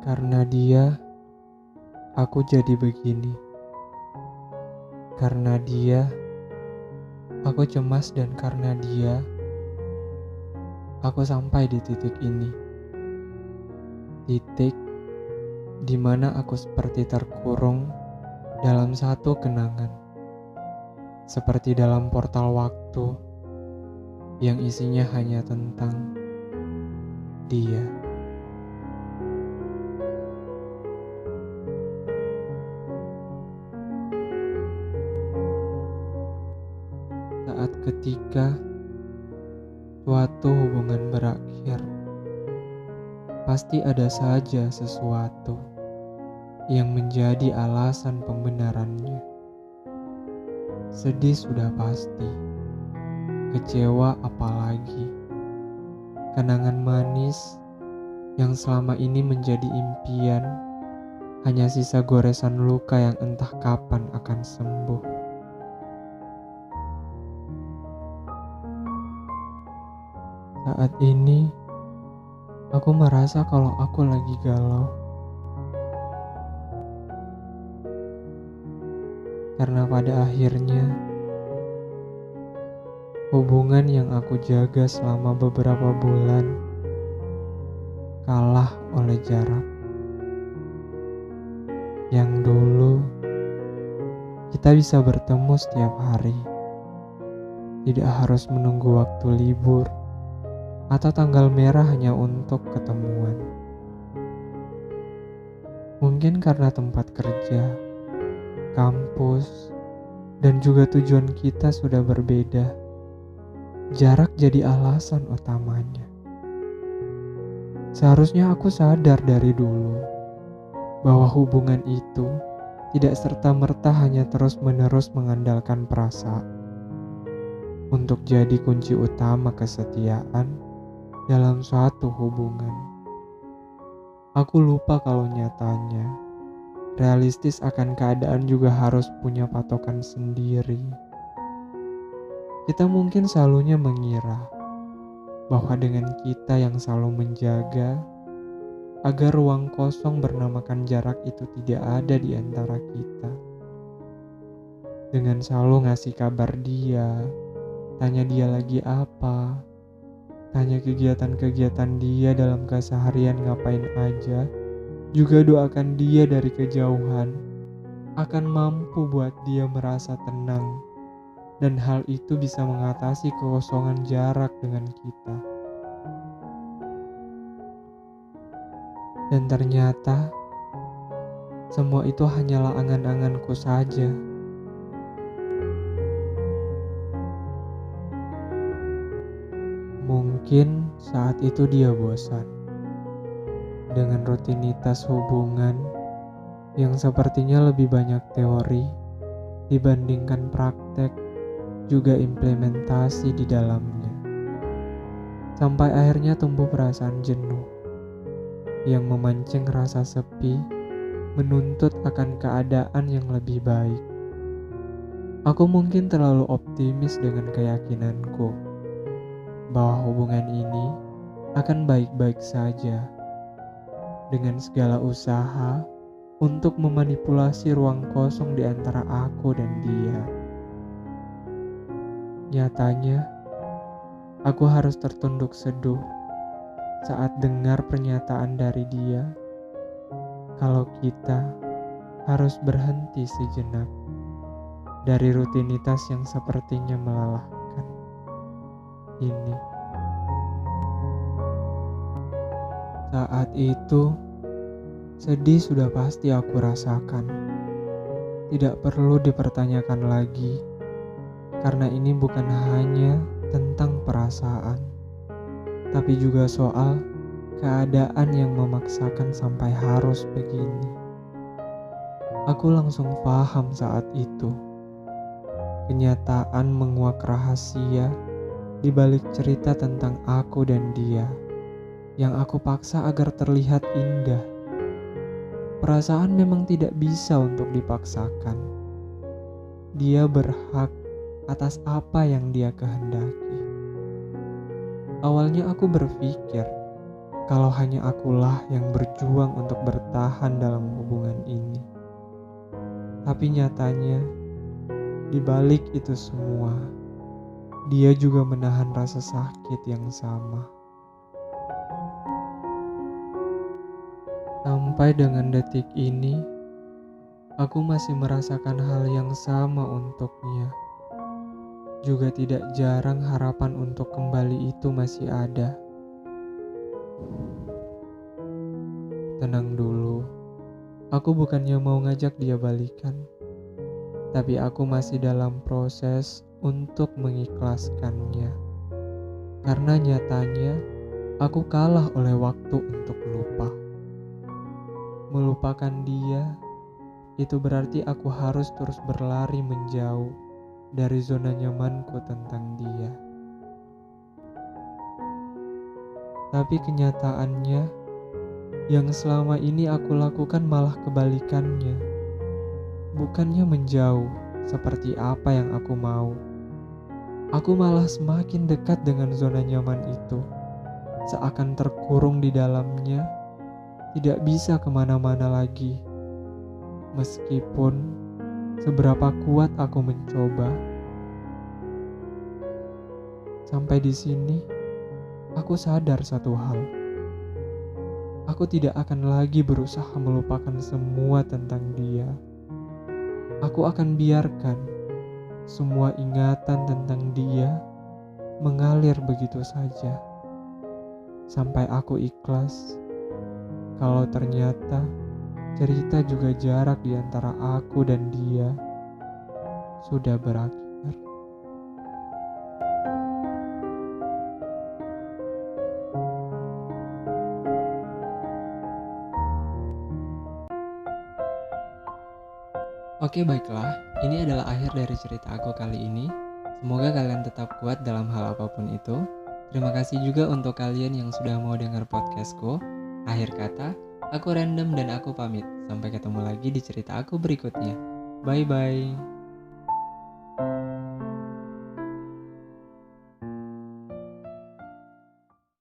Karena dia, aku jadi begini. Karena dia, aku cemas, dan karena dia, aku sampai di titik ini. Titik di mana aku seperti terkurung dalam satu kenangan. Seperti dalam portal waktu yang isinya hanya tentang dia. Saat ketika suatu hubungan berakhir, pasti ada saja sesuatu yang menjadi alasan pembenarannya. Sedih sudah pasti, kecewa apalagi. Kenangan manis yang selama ini menjadi impian hanya sisa goresan luka yang entah kapan akan sembuh. Saat ini, aku merasa kalau aku lagi galau. Karena pada akhirnya, hubungan yang aku jaga selama beberapa bulan kalah oleh jarak. Yang dulu, kita bisa bertemu setiap hari. Tidak harus menunggu waktu libur atau tanggal merah hanya untuk ketemuan. Mungkin karena tempat kerja, kampus, dan juga tujuan kita sudah berbeda. Jarak jadi alasan utamanya. Seharusnya aku sadar dari dulu bahwa hubungan itu tidak serta-merta hanya terus-menerus mengandalkan perasaan untuk jadi kunci utama kesetiaan dalam suatu hubungan. Aku lupa kalau nyatanya realistis akan keadaan juga harus punya patokan sendiri. Kita mungkin selalunya mengira bahwa dengan kita yang selalu menjaga agar ruang kosong bernamakan jarak itu tidak ada di antara kita. Dengan selalu ngasih kabar dia, tanya dia lagi apa, tanya kegiatan-kegiatan dia dalam keseharian ngapain aja, juga doakan dia dari kejauhan, akan mampu buat dia merasa tenang, dan hal itu bisa mengatasi kekosongan jarak dengan kita. Dan ternyata, semua itu hanyalah angan-anganku saja. Mungkin saat itu dia bosan dengan rutinitas hubungan yang sepertinya lebih banyak teori dibandingkan praktek juga implementasi di dalamnya. Sampai akhirnya tumbuh perasaan jenuh yang memancing rasa sepi, menuntut akan keadaan yang lebih baik. Aku mungkin terlalu optimis dengan keyakinanku bahwa hubungan ini akan baik-baik saja. Dengan segala usaha untuk memanipulasi ruang kosong di antara aku dan dia. Nyatanya, aku harus tertunduk seduh saat dengar pernyataan dari dia kalau kita harus berhenti sejenak dari rutinitas yang sepertinya melelahkan ini. Saat itu, sedih sudah pasti aku rasakan. Tidak perlu dipertanyakan lagi, karena ini bukan hanya tentang perasaan, tapi juga soal keadaan yang memaksakan sampai harus begini. Aku langsung paham saat itu. Kenyataan menguak rahasia di balik cerita tentang aku dan dia, yang aku paksa agar terlihat indah. Perasaan memang tidak bisa untuk dipaksakan. Dia berhak atas apa yang dia kehendaki. Awalnya aku berpikir kalau hanya akulah yang berjuang untuk bertahan dalam hubungan ini. Tapi nyatanya, di balik itu semua, dia juga menahan rasa sakit yang sama. Sampai dengan detik ini, aku masih merasakan hal yang sama untuknya. Juga tidak jarang harapan untuk kembali itu masih ada. Tenang dulu, aku bukannya mau ngajak dia balikan, tapi aku masih dalam proses untuk mengikhlaskannya. Karena nyatanya, aku kalah oleh waktu untuk lupa. Melupakan dia, itu berarti aku harus terus berlari menjauh dari zona nyamanku tentang dia. Tapi kenyataannya, yang selama ini aku lakukan malah kebalikannya. Bukannya menjauh seperti apa yang aku mau. Aku malah semakin dekat dengan zona nyaman itu. Seakan terkurung di dalamnya, tidak bisa kemana-mana lagi. Meskipun seberapa kuat aku mencoba. Sampai di sini, aku sadar satu hal. Aku tidak akan lagi berusaha melupakan semua tentang dia. Aku akan biarkan semua ingatan tentang dia mengalir begitu saja. Sampai aku ikhlas kalau ternyata cerita juga jarak di antara aku dan dia sudah berakhir. Oke, baiklah, ini adalah akhir dari cerita aku kali ini. Semoga kalian tetap kuat dalam hal apapun itu. Terima kasih juga untuk kalian yang sudah mau dengar podcastku. Akhir kata, aku Random dan aku pamit. Sampai ketemu lagi di cerita aku berikutnya. Bye-bye.